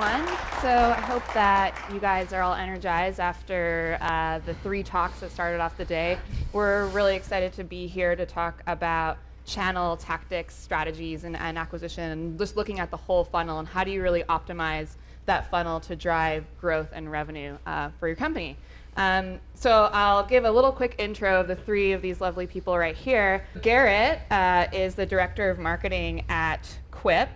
everyone. So I hope that you guys are all energized after the 3 talks that started off the day. We're really excited to be here to talk about channel tactics, strategies, and acquisition, and just looking at the whole funnel and how do you really optimize that funnel to drive growth and revenue for your company. So I'll give a little quick intro of the 3 of these lovely people right here. Garrett is the director of marketing at Quip,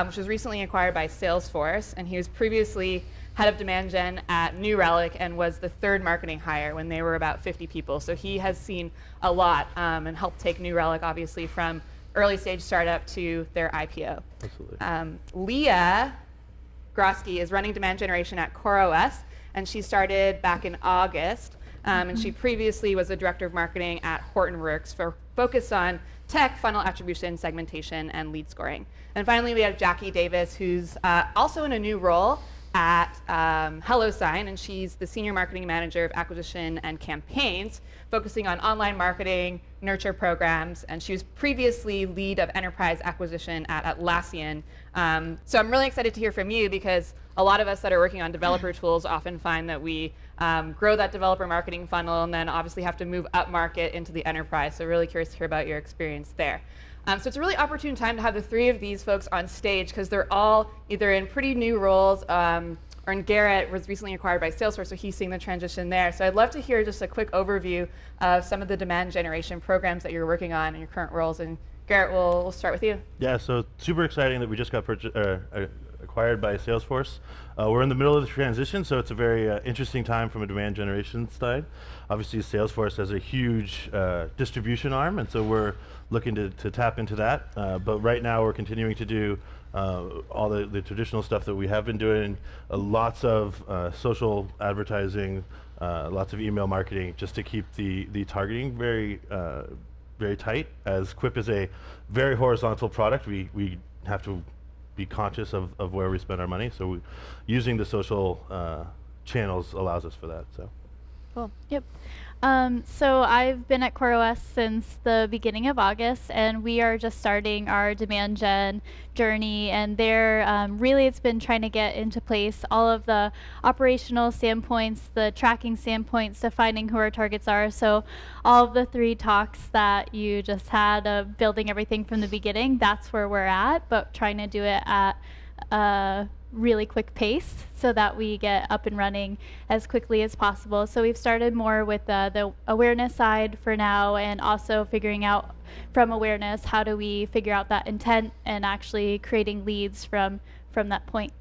which was recently acquired by Salesforce, and he was previously head of demand gen at New Relic and was the 3rd marketing hire when they were about 50 people. So he has seen a lot and helped take New Relic, obviously, from early stage startup to their IPO. Absolutely. Leah Grosky is running demand generation at CoreOS, and she started back in August. And she previously was the director of marketing at Hortonworks, focused on tech, funnel attribution, segmentation, and lead scoring. And finally, we have Jackie Davis, who's also in a new role at HelloSign, and she's the senior marketing manager of acquisition and campaigns, focusing on online marketing, nurture programs, and she was previously lead of enterprise acquisition at Atlassian. So I'm really excited to hear from you, because a lot of us that are working on developer tools often find that we grow that developer marketing funnel and then obviously have to move up market into the enterprise. So really curious to hear about your experience there. So it's a really opportune time to have the 3 of these folks on stage, because they're all either in pretty new roles, or Garrett was recently acquired by Salesforce, so he's seeing the transition there. So I'd love to hear just a quick overview of some of the demand generation programs that you're working on in your current roles. And Garrett, we'll start with you. Yeah, so super exciting that we just got acquired by Salesforce. We're in the middle of the transition, so it's a very interesting time from a demand generation side. Obviously, Salesforce has a huge distribution arm, and so we're looking to tap into that. But right now, we're continuing to do all the traditional stuff that we have been doing, lots of social advertising, lots of email marketing, just to keep the targeting very tight. As Quip is a very horizontal product, we have to be conscious of where we spend our money. So using the social channels allows us for that. So. Cool. Yep. So I've been at CoreOS since the beginning of August, and we are just starting our demand gen journey. And there, really, it's been trying to get into place all of the operational standpoints, the tracking standpoints, defining who our targets are. So all of the 3 talks that you just had of building everything from the beginning, that's where we're at, but trying to do it at really quick pace so that we get up and running as quickly as possible. So we've started more with the awareness side for now, and also figuring out from awareness how do we figure out that intent and actually creating leads from that point.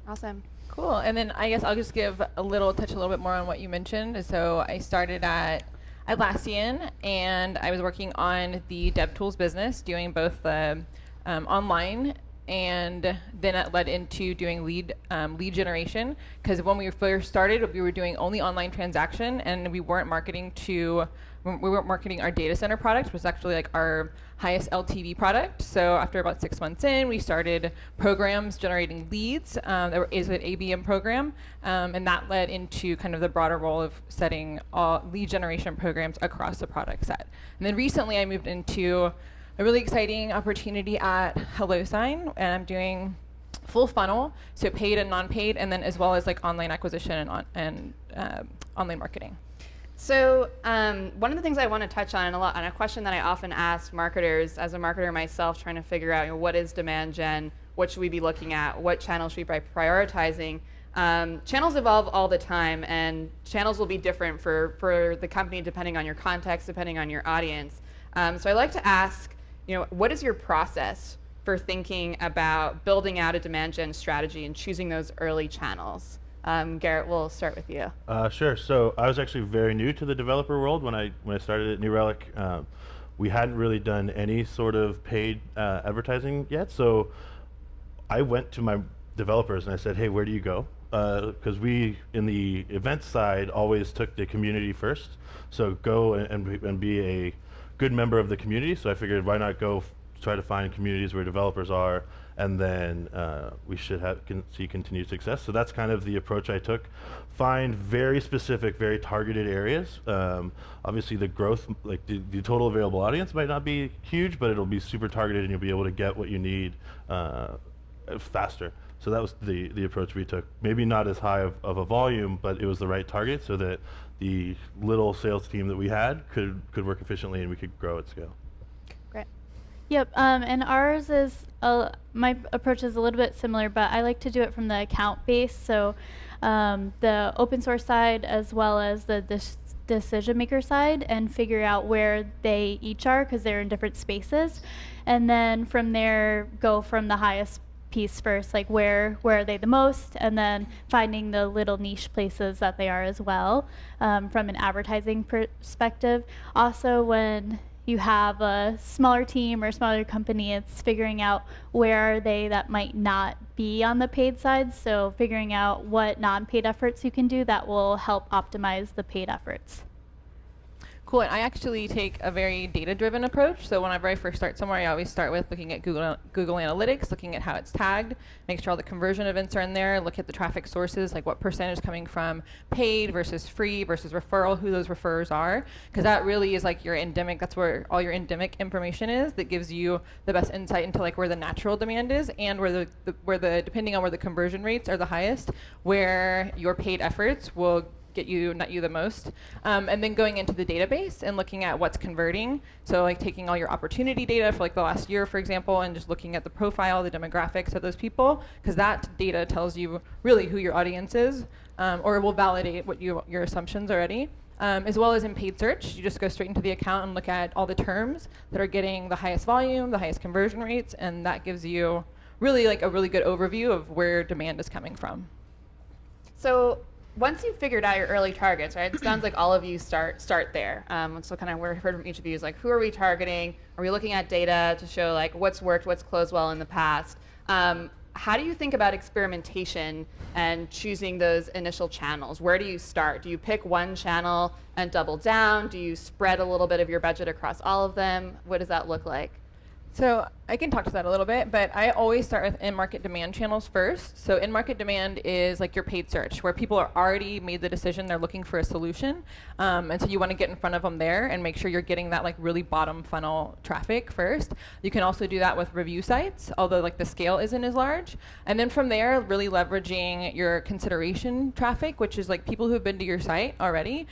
Awesome. Cool. And then I guess I'll just touch a little bit more on what you mentioned. So I started at Atlassian, and I was working on the DevTools business, doing both the online, and then it led into doing lead generation, because when we first started, we were doing only online transaction, and we weren't marketing our data center product, which was actually like our highest LTV product. So after about 6 months in, we started programs generating leads. There is an ABM program, and that led into kind of the broader role of setting all lead generation programs across the product set. And then recently, I moved into a really exciting opportunity at HelloSign, and I'm doing full funnel, so paid and non-paid, and then as well as like online acquisition and online marketing. So one of the things I want to touch on, and a question that I often ask marketers, as a marketer myself, trying to figure out what is demand gen, what should we be looking at, what channels should we be prioritizing. Channels evolve all the time, and channels will be different for the company depending on your context, depending on your audience. So I'd like to ask, what is your process for thinking about building out a demand gen strategy and choosing those early channels? Garrett, we'll start with you. Sure. So I was actually very new to the developer world when I started at New Relic. We hadn't really done any sort of paid advertising yet. So I went to my developers and I said, hey, where do you go? Because we, in the event side, always took the community first. So go and be a good member of the community. So I figured, why not go try to find communities where developers are, and then we should see continued success. So that's kind of the approach I took. Find very specific, very targeted areas. Obviously the growth, like the total available audience might not be huge, but it'll be super targeted and you'll be able to get what you need faster. So that was the approach we took. Maybe not as high of a volume, but it was the right target so that the little sales team that we had could work efficiently and we could grow at scale. Great. Yep, and ours is, my approach is a little bit similar, but I like to do it from the account base. So the open source side as well as the decision maker side, and figure out where they each are because they're in different spaces. And then from there, go from the highest piece first, like where are they the most, and then finding the little niche places that they are as well, from an advertising perspective. Also, when you have a smaller team or smaller company, it's figuring out where are they that might not be on the paid side, so figuring out what non-paid efforts you can do that will help optimize the paid efforts. Cool, and I actually take a very data-driven approach. So whenever I first start somewhere, I always start with looking at Google Analytics, looking at how it's tagged, make sure all the conversion events are in there, look at the traffic sources, like what percentage is coming from paid versus free versus referral, who those referrers are, because that really is like your endemic, that's where all your endemic information is, that gives you the best insight into like where the natural demand is and where the depending on where the conversion rates are the highest, where your paid efforts will get you, net you the most. And then going into the database and looking at what's converting. So like taking all your opportunity data for like the last year, for example, and just looking at the profile, the demographics of those people, because that data tells you really who your audience is, or will validate what your assumptions already. As well as in paid search, you just go straight into the account and look at all the terms that are getting the highest volume, the highest conversion rates, and that gives you really like a really good overview of where demand is coming from. So once you've figured out your early targets, right? It sounds like all of you start there. So kind of what I've heard from each of you is like, who are we targeting? Are we looking at data to show like what's worked, what's closed well in the past? How do you think about experimentation and choosing those initial channels? Where do you start? Do you pick one channel and double down? Do you spread a little bit of your budget across all of them? What does that look like? So I can talk to that a little bit, but I always start with in-market demand channels first. So in-market demand is like your paid search, where people are already made the decision, they're looking for a solution. And so you want to get in front of them there and make sure you're getting that like really bottom funnel traffic first. You can also do that with review sites, although like the scale isn't as large. And then from there, really leveraging your consideration traffic, which is like people who have been to your site already,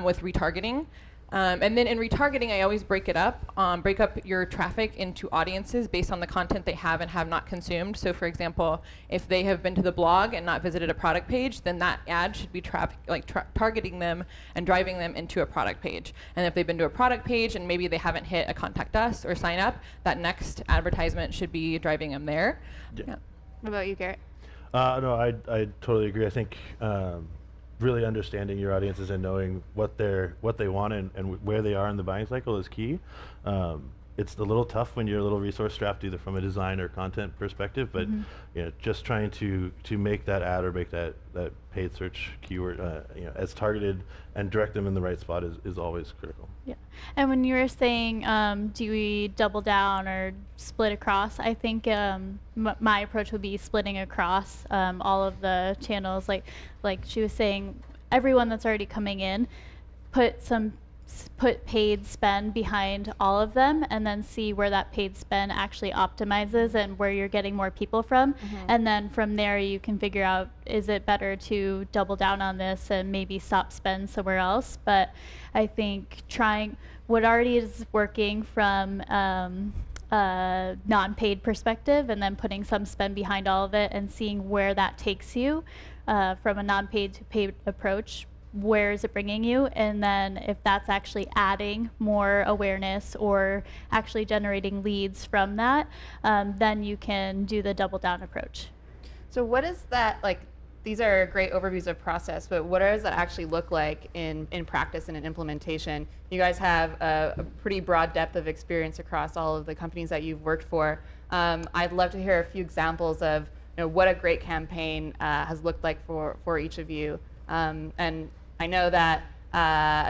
with retargeting. And then in retargeting, I always break up your traffic into audiences based on the content they have and have not consumed. So for example, if they have been to the blog and not visited a product page, then that ad should be targeting them and driving them into a product page. And if they've been to a product page and maybe they haven't hit a contact us or sign up, that next advertisement should be driving them there. Yeah. What about you, Garrett? No, I totally agree. I think really understanding your audiences and knowing what they want and where they are in the buying cycle is key. It's a little tough when you're a little resource strapped, either from a design or content perspective, but you know, just trying to make that ad or make that paid search keyword as targeted and direct them in the right spot is always critical. Yeah, and when you were saying, do we double down or split across? I think my approach would be splitting across all of the channels. Like she was saying, everyone that's already coming in, put paid spend behind all of them, and then see where that paid spend actually optimizes and where you're getting more people from. And then from there you can figure out, is it better to double down on this and maybe stop spend somewhere else? But I think trying what already is working from a non-paid perspective and then putting some spend behind all of it and seeing where that takes you, from a non-paid to paid approach, where is it bringing you, and then if that's actually adding more awareness or actually generating leads from that, then you can do the double down approach. So what is that like? These are great overviews of process, but what does that actually look like in practice and in implementation? You guys have a pretty broad depth of experience across all of the companies that you've worked for. I'd love to hear a few examples of what a great campaign has looked like for each of you. And I know that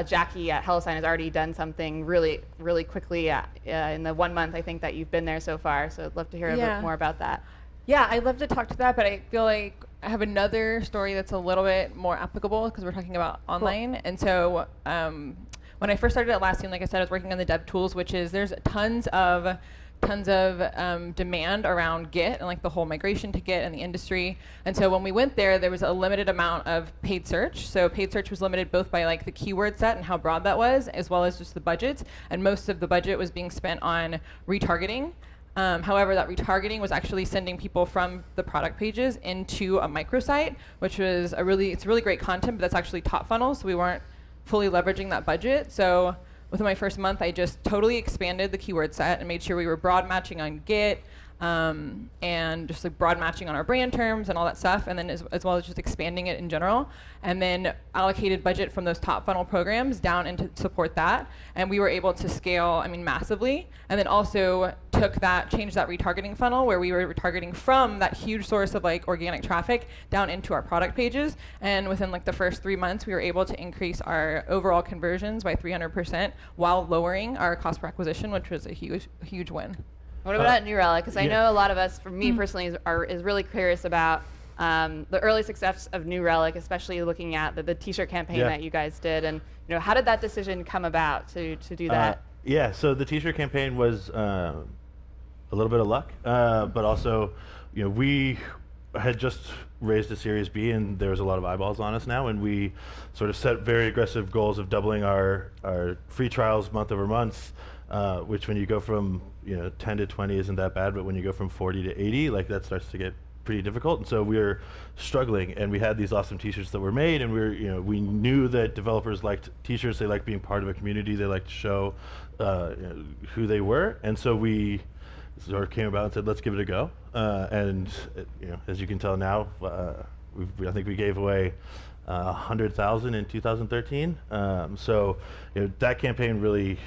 Jackie at HelloSign has already done something really, really quickly in the 1 month I think that you've been there so far. So I'd love to hear a bit more about that. Yeah, I'd love to talk to that, but I feel like I have another story that's a little bit more applicable because we're talking about online. Cool. And so when I first started at Atlassian, like I said, I was working on the dev tools, which is there's tons of tons of demand around Git and like the whole migration to Git and the industry. And so when we went there, there was a limited amount of paid search. So paid search was limited both by like the keyword set and how broad that was, as well as just the budgets. And most of the budget was being spent on retargeting. However, that retargeting was actually sending people from the product pages into a microsite, which was it's really great content, but that's actually top funnel, so we weren't fully leveraging that budget. So within my first month, I just totally expanded the keyword set and made sure we were broad matching on Git, and just like broad matching on our brand terms and all that stuff, and then as well as just expanding it in general, and then allocated budget from those top funnel programs down into support that, and we were able to scale, massively, and then also changed that retargeting funnel where we were retargeting from that huge source of like organic traffic down into our product pages, and within like the first 3 months, we were able to increase our overall conversions by 300% while lowering our cost per acquisition, which was a huge win. What about New Relic? Because I know a lot of us, for me personally, is really curious about the early success of New Relic, especially looking at the T-shirt campaign that you guys did, and how did that decision come about to do that? So the T-shirt campaign was a little bit of luck, but also, we had just raised a Series B, and there was a lot of eyeballs on us now, and we sort of set very aggressive goals of doubling our free trials month over month. Which when you go from 10 to 20 isn't that bad, but when you go from 40 to 80, like that starts to get pretty difficult. And so we were struggling, and we had these awesome T-shirts that were made, and we knew that developers liked T-shirts. They liked being part of a community. They liked to show who they were, and so we sort of came about and said, let's give it a go. And as you can tell now, I think we gave away 100,000 in 2013. So that campaign really,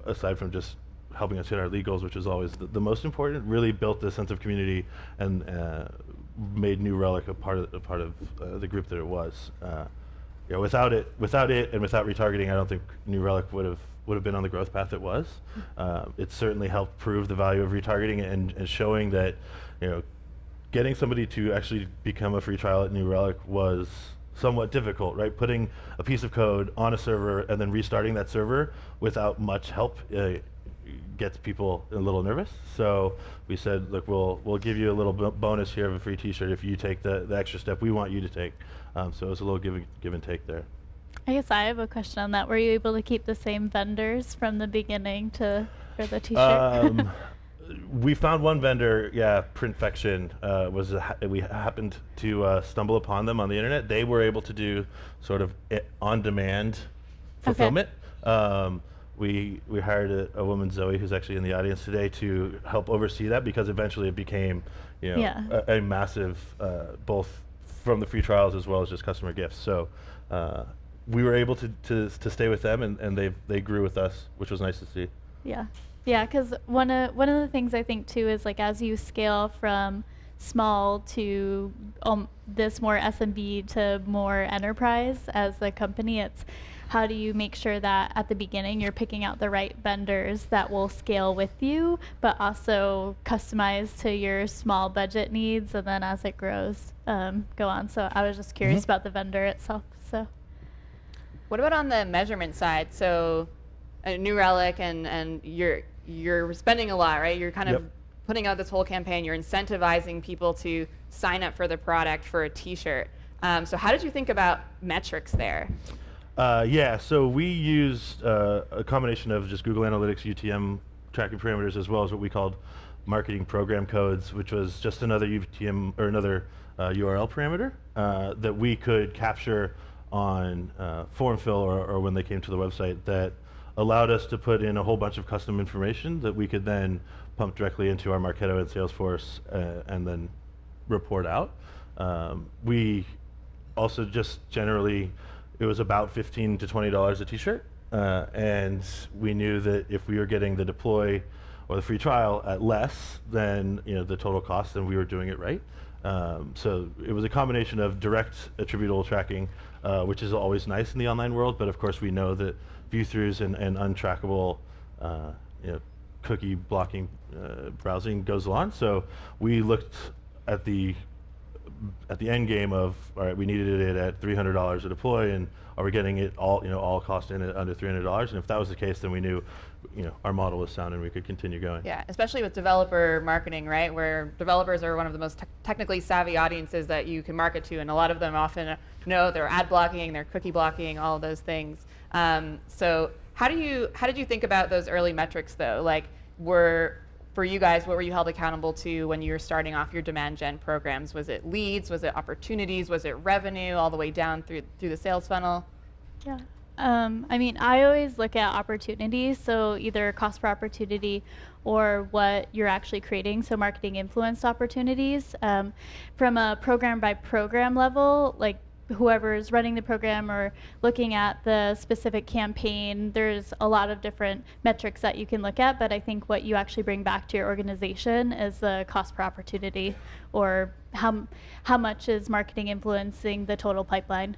aside from just helping us hit our lead goals, which is always the most important, really built this sense of community and made New Relic a part of the group that it was. Without it, and without retargeting, I don't think New Relic would have been on the growth path it was. It certainly helped prove the value of retargeting and showing that getting somebody to actually become a free trial at New Relic was somewhat difficult, right? Putting a piece of code on a server and then restarting that server without much help gets people a little nervous. So we said, look, we'll give you a little bonus here of a free T-shirt if you take the extra step we want you to take. So it's a little give and take there. I guess I have a question on that. Were you able to keep the same vendors from the beginning for the T-shirt? We found one vendor, Printfection, we happened to stumble upon them on the internet. They were able to do sort of on-demand fulfillment. We hired a woman, Zoe, who's actually in the audience today, to help oversee that, because eventually it became a massive, both from the free trials as well as just customer gifts. So we were able to stay with them, and they grew with us, which was nice to see. Yeah, because one of the things I think too is like as you scale from small to this more SMB to more enterprise as a company, it's how do you make sure that at the beginning you're picking out the right vendors that will scale with you, but also customize to your small budget needs, and then as it grows, go on. So I was just curious about the vendor itself. So, what about on the measurement side? So, New Relic, and you're spending a lot, right? You're kind of putting out this whole campaign. You're incentivizing people to sign up for the product for a T-shirt. So how did you think about metrics there? So we used a combination of just Google Analytics UTM tracking parameters, as well as what we called marketing program codes, which was just another UTM or another URL parameter that we could capture on form fill or when they came to the website, that allowed us to put in a whole bunch of custom information that we could then pump directly into our Marketo and Salesforce and then report out. We also just generally, it was about $15 to $20 a T-shirt, and we knew that if we were getting the deploy or the free trial at less than the total cost, then we were doing it right. So it was a combination of direct attributable tracking, which is always nice in the online world, but of course we know that view-throughs and untrackable cookie blocking browsing goes on. So we looked at the end game of, all right, we needed it at $300 a deploy, and are we getting it all cost in at under $300? And if that was the case, then we knew our model was sound and we could continue going. Yeah, especially with developer marketing, right? Where developers are one of the most technically savvy audiences that you can market to, and a lot of them often know their ad blocking, their cookie blocking, all of those things. So how did you think about those early metrics though? Like, for you guys, what were you held accountable to when you were starting off your demand gen programs? Was it leads? Was it opportunities? Was it revenue all the way down through the sales funnel? Yeah. I mean, I always look at opportunities, so either cost per opportunity or what you're actually creating, so marketing influenced opportunities. From a program by program level, like whoever's running the program or looking at the specific campaign, there's a lot of different metrics that you can look at, but I think what you actually bring back to your organization is the cost per opportunity, or how much is marketing influencing the total pipeline.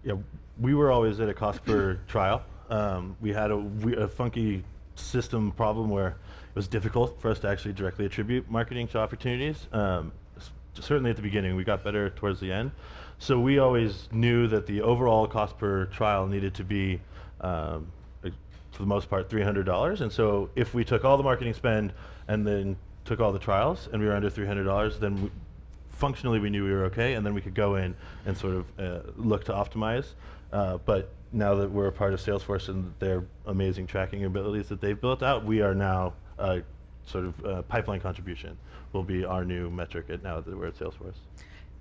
Yeah, we were always at a cost per trial. We had a funky system problem where it was difficult for us to actually directly attribute marketing to opportunities. Certainly at the beginning, we got better towards the end. So we always knew that the overall cost per trial needed to be, for the most part, $300. And so if we took all the marketing spend and then took all the trials and we were under $300, then functionally we knew we were okay, and then we could go in and sort of look to optimize. But now that we're a part of Salesforce and their amazing tracking abilities that they've built out, we are now sort of pipeline contribution will be our new metric now that we're at Salesforce.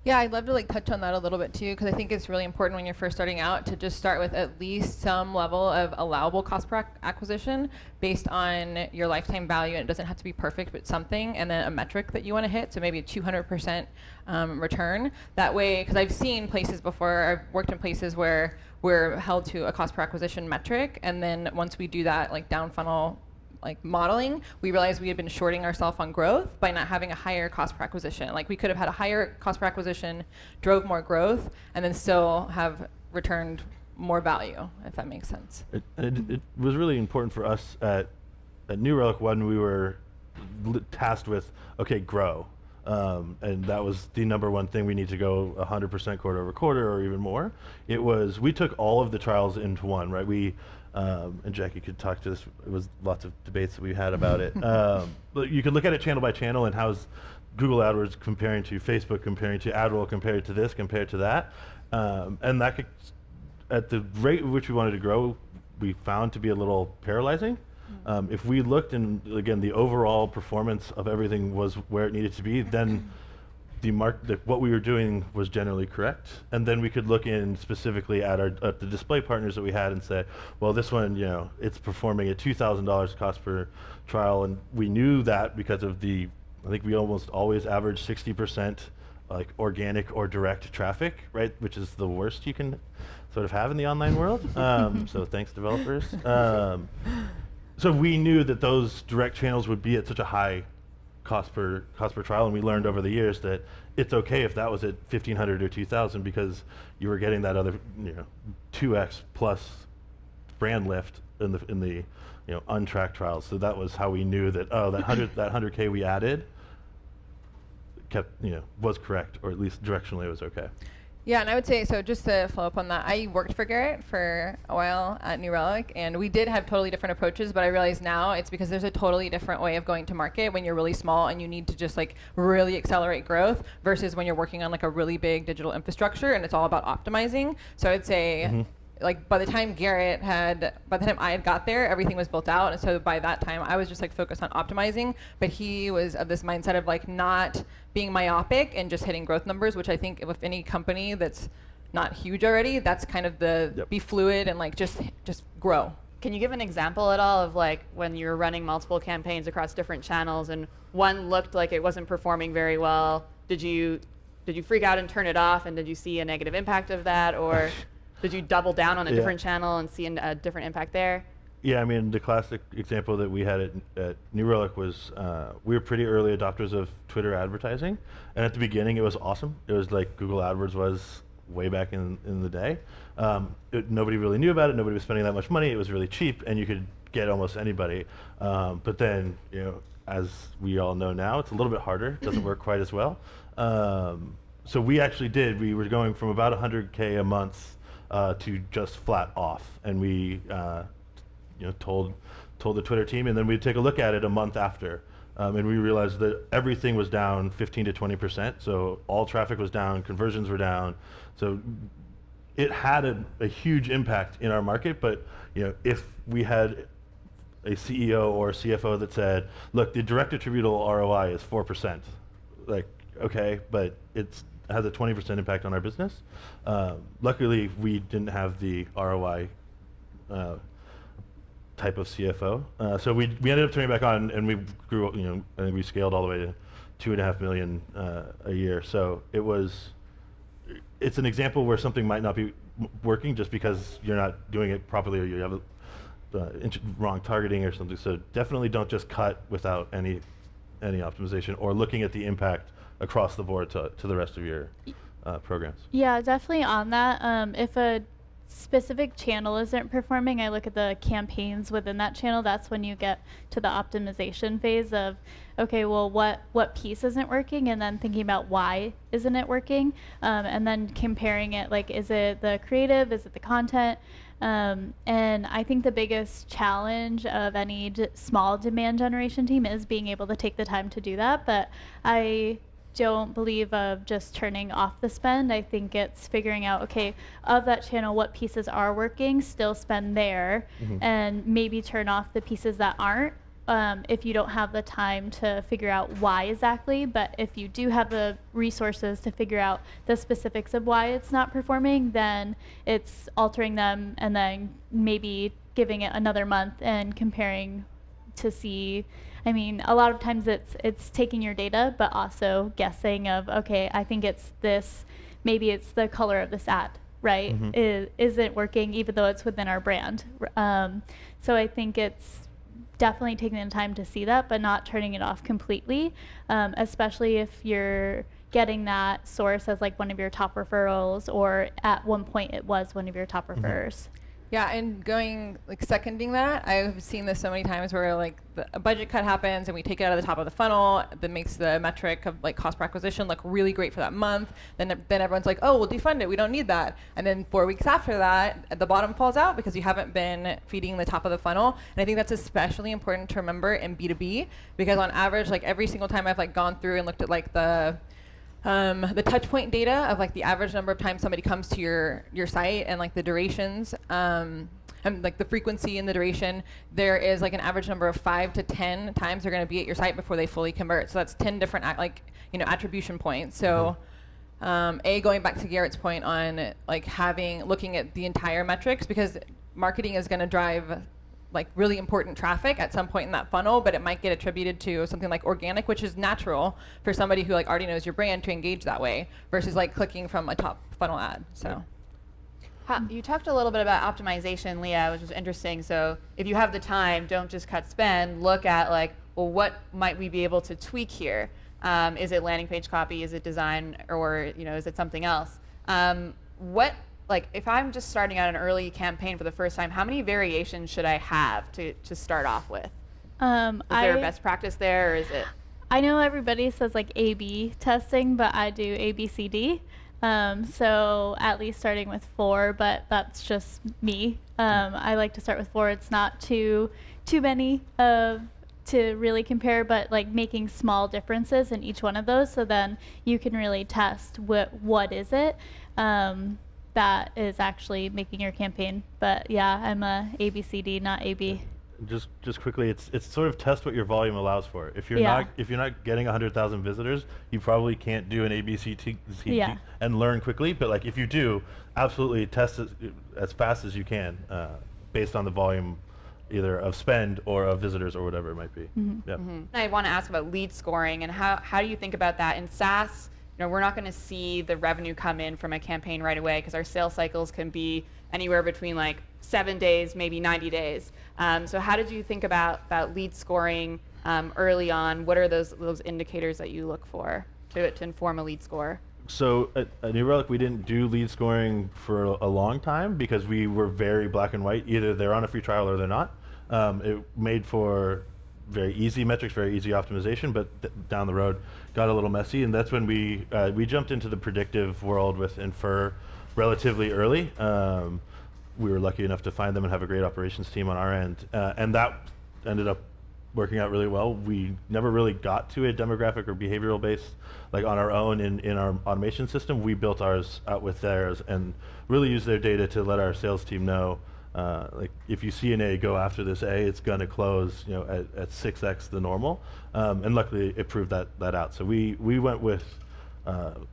Yeah, I'd love to touch on that a little bit too, because I think it's really important when you're first starting out to just start with at least some level of allowable cost per acquisition based on your lifetime value. And it doesn't have to be perfect, but something, and then a metric that you want to hit. So maybe a 200% return. That way, because I've seen places before, I've worked in places where we're held to a cost per acquisition metric, and then once we do that, like down funnel modeling, we realized we had been shorting ourselves on growth by not having a higher cost per acquisition. Like we could have had a higher cost per acquisition, drove more growth, and then still have returned more value, if that makes sense. It was really important for us at New Relic when we were tasked with, okay, grow. And that was the number one thing. We need to go 100% quarter over quarter or even more. We took all of the trials into one, right? And Jackie could talk to this. It was lots of debates that we had about it. But you could look at it channel by channel and how's Google AdWords comparing to Facebook, comparing to AdRoll, compared to this, compared to that. And that could, at the rate at which we wanted to grow, we found to be a little paralyzing. If we looked and again, the overall performance of everything was where it needed to be, then what we were doing was generally correct, and then we could look in specifically at the display partners that we had and say, well, this one, it's performing at $2,000 cost per trial, and we knew that because of I think we almost always average 60% like organic or direct traffic, right, which is the worst you can sort of have in the online world. So thanks, developers. So we knew that those direct channels would be at such a high cost per trial, and we learned over the years that it's okay if that was at 1,500 or 2,000 because you were getting that other 2x plus brand lift in the untracked trials. So that was how we knew that that 100K we added was correct, or at least directionally it was okay. Yeah, and I would say, so just to follow up on that, I worked for Garrett for a while at New Relic, and we did have totally different approaches, but I realize now it's because there's a totally different way of going to market when you're really small and you need to just really accelerate growth versus when you're working on a really big digital infrastructure and it's all about optimizing. So I'd say, by the time I had got there, everything was built out, and so by that time I was just focused on optimizing, but he was of this mindset of not being myopic and just hitting growth numbers, which I think with any company that's not huge already, that's kind of be fluid and just grow. Can you give an example at all of when you're running multiple campaigns across different channels and one looked like it wasn't performing very well? Did you freak out and turn it off, and did you see a negative impact of that, or did you double down on a different channel and see a different impact there? Yeah, I mean, the classic example that we had at New Relic was we were pretty early adopters of Twitter advertising, and at the beginning it was awesome. It was like Google AdWords was way back in the day. Nobody really knew about it. Nobody was spending that much money. It was really cheap, and you could get almost anybody. But then, as we all know now, it's a little bit harder. It doesn't work quite as well. So we actually did. We were going from about 100K a month to just flat off, and we told told the Twitter team, and then we'd take a look at it a month after. And we realized that everything was down 15 to 20%. So all traffic was down, conversions were down. So it had a huge impact in our market. But if we had a CEO or a CFO that said, look, the direct attributable ROI is 4%, like, okay, but it has a 20% impact on our business. Luckily, we didn't have the ROI type of CFO. So we ended up turning back on, and we grew, I think we scaled all the way to 2.5 million a year. So it's an example where something might not be working just because you're not doing it properly, or you have wrong targeting or something. So definitely don't just cut without any optimization, or looking at the impact across the board to the rest of your programs. Yeah, definitely on that. If a specific channel isn't performing, I look at the campaigns within that channel. That's when you get to the optimization phase of, okay, well, what piece isn't working, and then thinking about why isn't it working, and then comparing it, like, is it the creative, is it the content? And I think the biggest challenge of any small demand generation team is being able to take the time to do that. But I don't believe of just turning off the spend. I think it's figuring out, okay, of that channel, what pieces are working, still spend there, and maybe turn off the pieces that aren't, if you don't have the time to figure out why exactly. But if you do have the resources to figure out the specifics of why it's not performing, then it's altering them and then maybe giving it another month and comparing to see. I mean, a lot of times it's taking your data, but also guessing of, okay, I think it's this, maybe it's the color of this ad, right? Isn't working, even though it's within our brand. So I think it's definitely taking the time to see that, but not turning it off completely, especially if you're getting that source as like one of your top referrals, or at one point it was one of your top referrers. Yeah, and seconding that, I've seen this so many times where a budget cut happens and we take it out of the top of the funnel that makes the metric of cost per acquisition look really great for that month. Then everyone's like, oh, we'll defund it, we don't need that. And then 4 weeks after that, the bottom falls out because you haven't been feeding the top of the funnel. And I think that's especially important to remember in B2B, because on average, every single time I've gone through and looked at the touch point data of the average number of times somebody comes to your site, and the durations, and the frequency and the duration, there is an average number of 5 to 10 times they're going to be at your site before they fully convert. So that's 10 different attribution points. So going back to Garrett's point on looking at the entire metrics, because marketing is going to drive really important traffic at some point in that funnel, but it might get attributed to something like organic, which is natural for somebody who already knows your brand to engage that way, versus clicking from a top funnel ad. So you talked a little bit about optimization, Leah, which was interesting. So if you have the time, don't just cut spend, look at well, what might we be able to tweak here? Is it landing page copy, is it design, or is it something else? If I'm just starting out an early campaign for the first time, how many variations should I have to start off with? Is there a best practice there, or is it? I know everybody says A/B testing, but I do ABCD. So at least starting with 4, but that's just me. I like to start with 4. It's not too many to really compare, but making small differences in each one of those, so then you can really test what is it that is actually making your campaign. But yeah, I'm a ABCD, not AB. Just quickly, it's sort of test what your volume allows for. If you're not getting 100,000 visitors, you probably can't do an ABCD and learn quickly. But if you do, absolutely test it as fast as you can, based on the volume, either of spend or of visitors or whatever it might be. I want to ask about lead scoring, and how do you think about that in SaaS? We're not going to see the revenue come in from a campaign right away, because our sales cycles can be anywhere between 7 days, maybe 90 days. So how did you think about lead scoring early on? What are those indicators that you look for to inform a lead score? So at New Relic, we didn't do lead scoring for a long time because we were very black and white. Either they're on a free trial or they're not. It made for very easy metrics, very easy optimization, but down the road got a little messy, and that's when we jumped into the predictive world with Infer relatively early. We were lucky enough to find them and have a great operations team on our end, and that ended up working out really well. We never really got to a demographic or behavioral based, like on our own in our automation system. We built ours out with theirs and really used their data to let our sales team know, like if you see an A go after this A, it's gonna close, you know, at 6x the normal. And luckily it proved that out. So we went with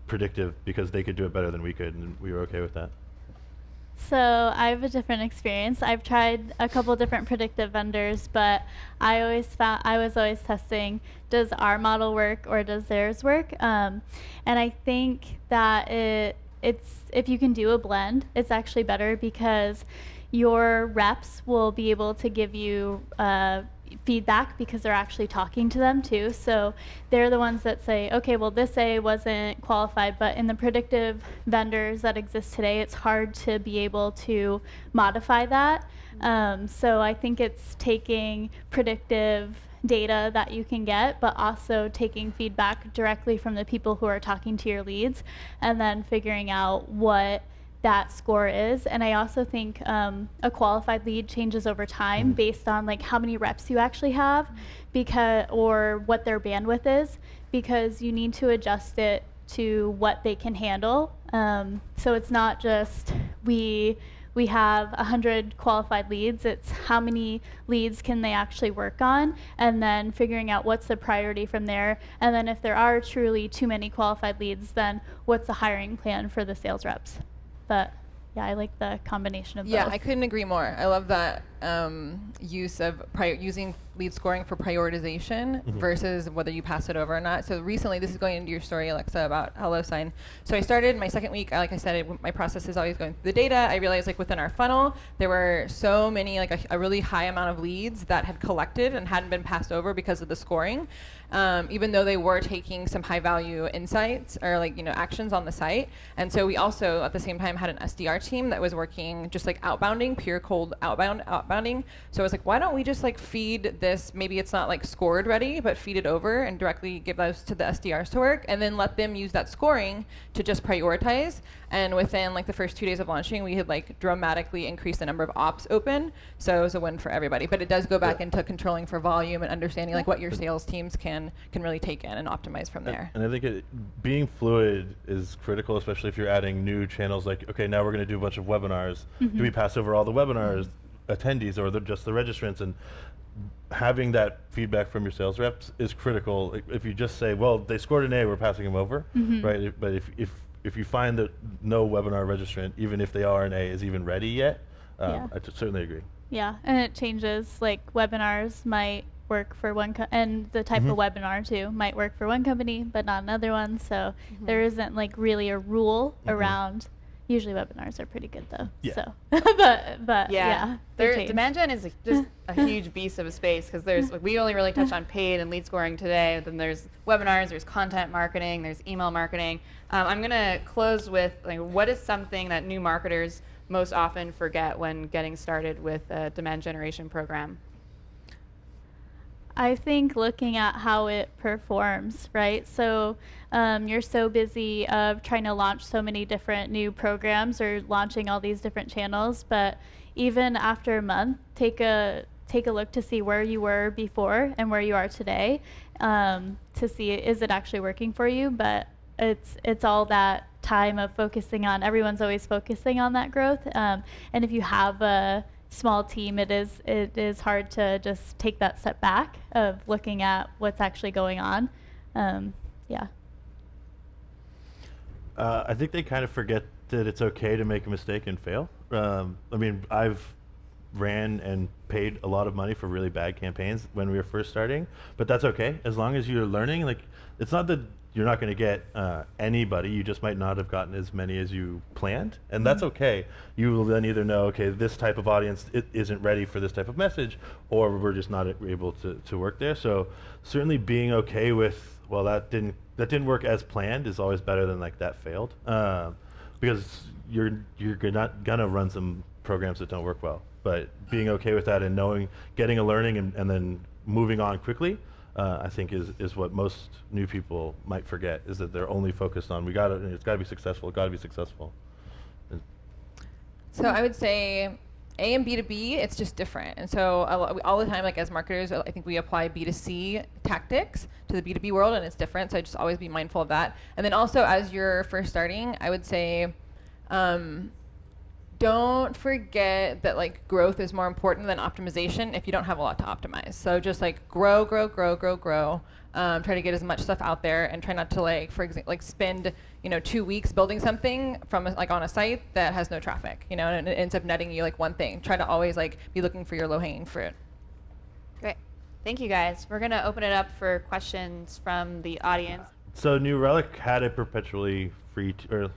predictive because they could do it better than we could, and we were okay with that. So I have a different experience. I've tried a couple different predictive vendors, but I was always testing, does our model work or does theirs work? And I think that it's if you can do a blend, it's actually better because your reps will be able to give you feedback because they're actually talking to them too. So they're the ones that say, okay, well, this A wasn't qualified, but in the predictive vendors that exist today, it's hard to be able to modify that. So I think it's taking predictive data that you can get, but also taking feedback directly from the people who are talking to your leads and then figuring out what that score is. And I also think a qualified lead changes over time based on like how many reps you actually have, because or what their bandwidth is, because you need to adjust it to what they can handle. So it's not just we have 100 qualified leads, it's how many leads can they actually work on, and then figuring out what's the priority from there. And then if there are truly too many qualified leads, then what's the hiring plan for the sales reps? But yeah, I like the combination of both. Yeah, I couldn't agree more. I love that use of using lead scoring for prioritization versus whether you pass it over or not. So recently, this is going into your story, Alexa, about HelloSign. So I started my second week, like I said, my process is always going through the data. I realized like within our funnel, there were so many, like a really high amount of leads that had collected and hadn't been passed over because of the scoring. Even though they were taking some high value insights or like, you know, actions on the site. And so we also at the same time had an SDR team that was working just like outbounding, pure cold outbounding. So I was like, why don't we just like feed this, maybe it's not like scored ready, but feed it over and directly give those to the SDRs to work and then let them use that scoring to just prioritize. And within like the first 2 days of launching, we had like dramatically increased the number of ops open. So it was a win for everybody. But it does go back into controlling for volume and understanding like what your sales teams can really take in and optimize from there. And I think being fluid is critical, especially if you're adding new channels. Like, okay, now we're going to do a bunch of webinars. Do we pass over all the webinars attendees or just the registrants? And having that feedback from your sales reps is critical. If you just say, well, they scored an A, we're passing them over, right? But if you find that no webinar registrant, even if they are an A, is even ready yet, I certainly agree. Yeah, and it changes. Like webinars might work for one and the type of webinar too might work for one company but not another one. So there isn't like really a rule around. Usually webinars are pretty good though. Yeah. So but yeah, demand gen is just a huge beast of a space because there's like, we only really touched on paid and lead scoring today. Then there's webinars, there's content marketing, there's email marketing. I'm gonna close with like, what is something that new marketers most often forget when getting started with a demand generation program? I think looking at how it performs, right? So you're so busy of trying to launch so many different new programs or launching all these different channels, but even after a month, take a look to see where you were before and where you are today, to see is it actually working for you. But it's all that time of focusing on. Everyone's always focusing on that growth, and if you have a small team, it is hard to just take that step back of looking at what's actually going on. I think they kind of forget that it's okay to make a mistake and fail. I mean, I've ran and paid a lot of money for really bad campaigns when we were first starting, but that's okay as long as you're learning. Like, it's not that you're not going to get anybody, you just might not have gotten as many as you planned, and that's okay. You will then either know, okay, this type of audience isn't ready for this type of message, or we're just not able to work there. So certainly being okay with, well, that didn't work as planned is always better than like that failed, because you're not gonna run some programs that don't work well. But being okay with that and knowing, getting a learning and then moving on quickly, I think is what most new people might forget, is that they're only focused on, it's got to be successful, So I would say A and B2B, it's just different. And so all the time, like as marketers, I think we apply B2C tactics to the B2B world, and it's different. So I just always be mindful of that. And then also, as you're first starting, I would say, don't forget that like growth is more important than optimization if you don't have a lot to optimize. So just like grow. Try to get as much stuff out there, and try not to like, for example, like spend 2 weeks building something from like on a site that has no traffic, and it ends up netting you like one thing. Try to always like be looking for your low-hanging fruit. Great. Thank you, guys. We're going to open it up for questions from the audience. So New Relic had a perpetually free, or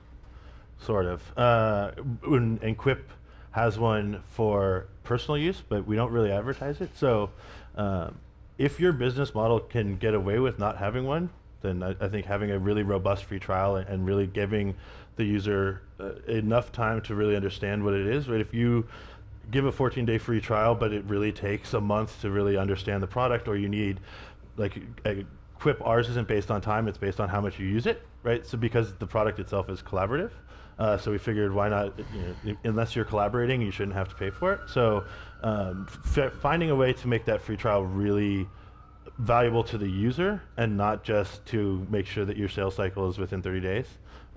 sort of, and Quip has one for personal use, but we don't really advertise it. So if your business model can get away with not having one, then I think having a really robust free trial and really giving the user enough time to really understand what it is. Right? If you give a 14-day free trial, but it really takes a month to really understand the product, or you need, like a Quip, ours isn't based on time, it's based on how much you use it, right? So because the product itself is collaborative, so we figured why not, unless you're collaborating, you shouldn't have to pay for it. So finding a way to make that free trial really valuable to the user and not just to make sure that your sales cycle is within 30 days,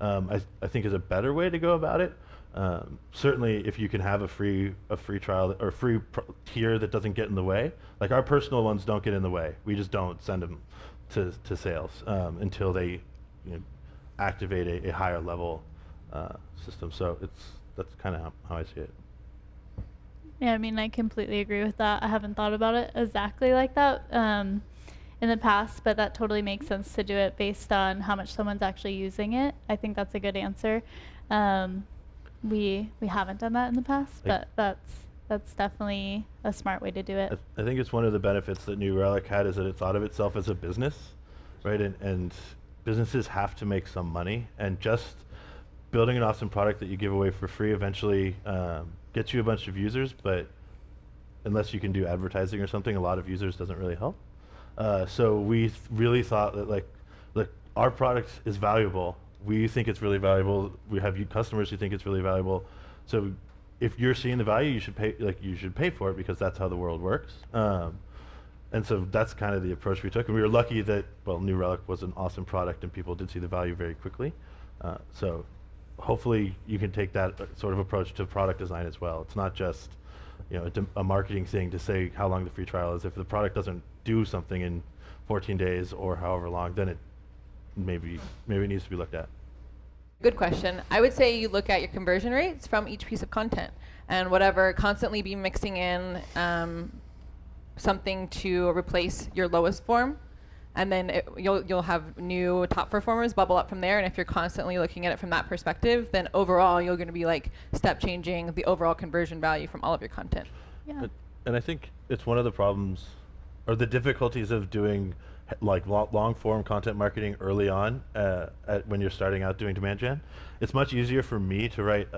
I think is a better way to go about it. Certainly if you can have a free trial or free tier that doesn't get in the way, like our personal ones don't get in the way. We just don't send them to sales until they activate a higher level system. So that's kind of how I see it. Yeah, I mean, I completely agree with that. I haven't thought about it exactly like that in the past, but that totally makes sense to do it based on how much someone's actually using it. I think that's a good answer. We haven't done that in the past, but that's definitely a smart way to do it. I think it's one of the benefits that New Relic had, is that it thought of itself as a business, right? And businesses have to make some money, and just building an awesome product that you give away for free eventually gets you a bunch of users, but unless you can do advertising or something, a lot of users doesn't really help. So we really thought that like our product is valuable. We think it's really valuable. We have customers who think it's really valuable. So if you're seeing the value, you should pay for it, because that's how the world works. And so that's kind of the approach we took. And we were lucky that, New Relic was an awesome product and people did see the value very quickly. So hopefully you can take that sort of approach to product design as well. It's not just a marketing thing to say how long the free trial is. If the product doesn't do something in 14 days or however long, then it maybe it needs to be looked at. Good question. I would say you look at your conversion rates from each piece of content, and whatever, constantly be mixing in something to replace your lowest form, and then you'll have new top performers bubble up from there. And if you're constantly looking at it from that perspective, then overall you're going to be like step changing the overall conversion value from all of your content. Yeah. And I think it's one of the problems or the difficulties of doing like long form content marketing early on when you're starting out doing demand gen. It's much easier for me to write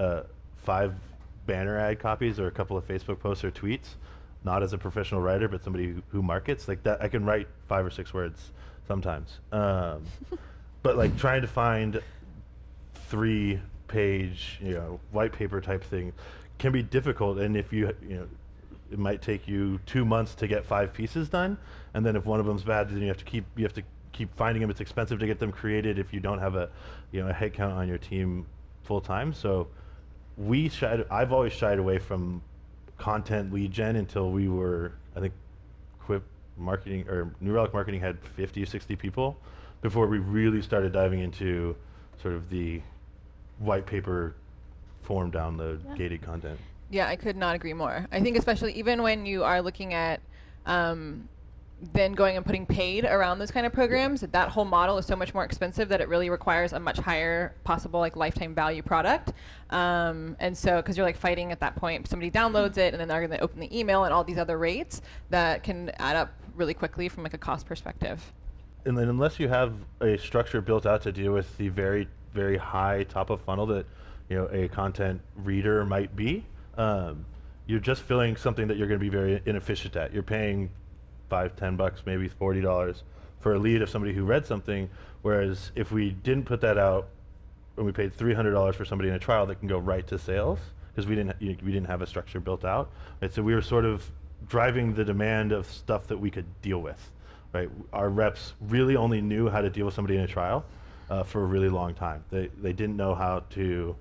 5 banner ad copies or a couple of Facebook posts or tweets, not as a professional writer, but somebody who markets like that. I can write 5 or 6 words sometimes, but like trying to find 3-page white paper type thing can be difficult. And if it might take you 2 months to get 5 pieces done, and then if one of them's bad, then you have to keep finding them. It's expensive to get them created if you don't have a headcount on your team full time. So I've always shied away from content lead gen until we were, I think, Quip marketing or New Relic marketing had 50, 60 people before we really started diving into sort of the white paper form download gated content. Yeah, I could not agree more. I think especially even when you are looking at then going and putting paid around those kind of programs, that whole model is so much more expensive that it really requires a much higher possible like lifetime value product. And so, because you're like fighting at that point, somebody downloads it and then they're going to open the email and all these other rates that can add up really quickly from like a cost perspective. And then unless you have a structure built out to deal with the very, very high top of funnel that a content reader might be, you're just filling something that you're going to be very inefficient at. You're paying $5, $10, maybe $40 for a lead of somebody who read something, whereas if we didn't put that out and we paid $300 for somebody in a trial that can go right to sales, because we didn't have a structure built out. Right? So we were sort of driving the demand of stuff that we could deal with. Right? Our reps really only knew how to deal with somebody in a trial for a really long time. They didn't know how to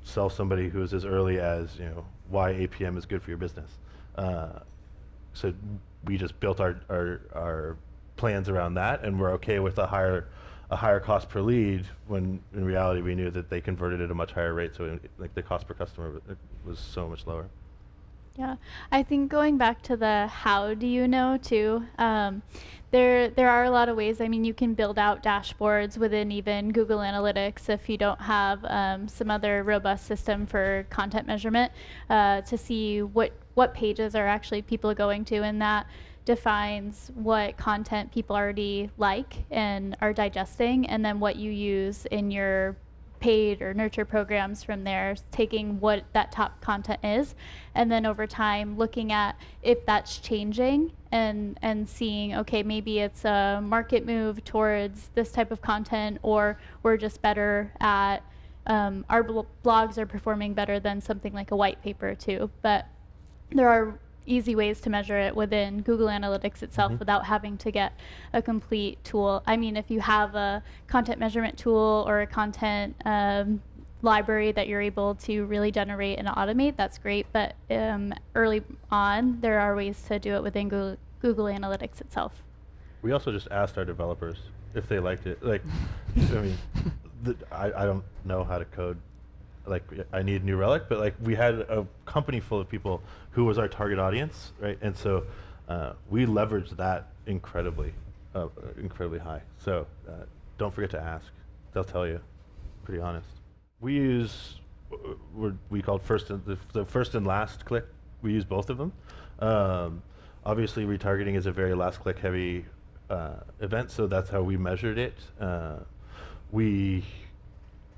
sell somebody who was as early as why APM is good for your business. So we just built our plans around that, and we're okay with a higher cost per lead, when in reality we knew that they converted at a much higher rate, so like the cost per customer was so much lower. Yeah, I think going back to the how do you know too, there are a lot of ways. I mean, you can build out dashboards within even Google Analytics if you don't have some other robust system for content measurement to see what pages are actually people going to, and that defines what content people already like and are digesting, and then what you use in your paid or nurture programs from there, taking what that top content is, and then over time looking at if that's changing and seeing, okay, maybe it's a market move towards this type of content, or we're just better at our blogs are performing better than something like a white paper too. But there are easy ways to measure it within Google Analytics itself without having to get a complete tool. I mean, if you have a content measurement tool or a content library that you're able to really generate and automate, that's great. But early on, there are ways to do it within Google Analytics itself. We also just asked our developers if they liked it. Like, I mean, I don't know how to code. Like, I need New Relic, but like we had a company full of people who was our target audience, right? And so we leveraged that incredibly high. So don't forget to ask; they'll tell you. Pretty honest. We use we called the first and last click. We use both of them. Obviously, retargeting is a very last click heavy event, so that's how we measured it. We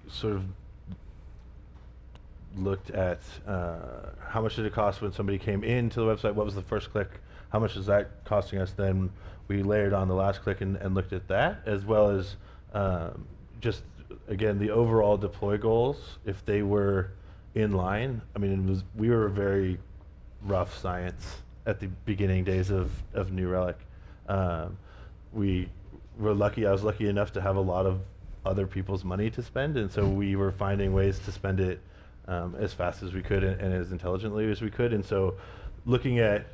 sort of looked at how much did it cost when somebody came into the website, what was the first click, how much is that costing us, then we layered on the last click and looked at that, as well as just, again, the overall deploy goals, if they were in line. I mean, we were a very rough science at the beginning days of New Relic. We were lucky, I was lucky enough to have a lot of other people's money to spend, and so we were finding ways to spend it as fast as we could and as intelligently as we could. And so looking at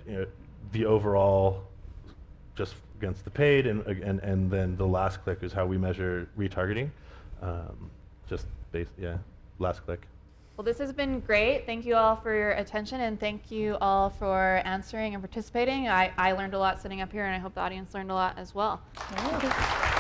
the overall just against the paid and then the last click is how we measure retargeting. Last click. Well, this has been great. Thank you all for your attention, and thank you all for answering and participating. I learned a lot sitting up here, and I hope the audience learned a lot as well. Yeah.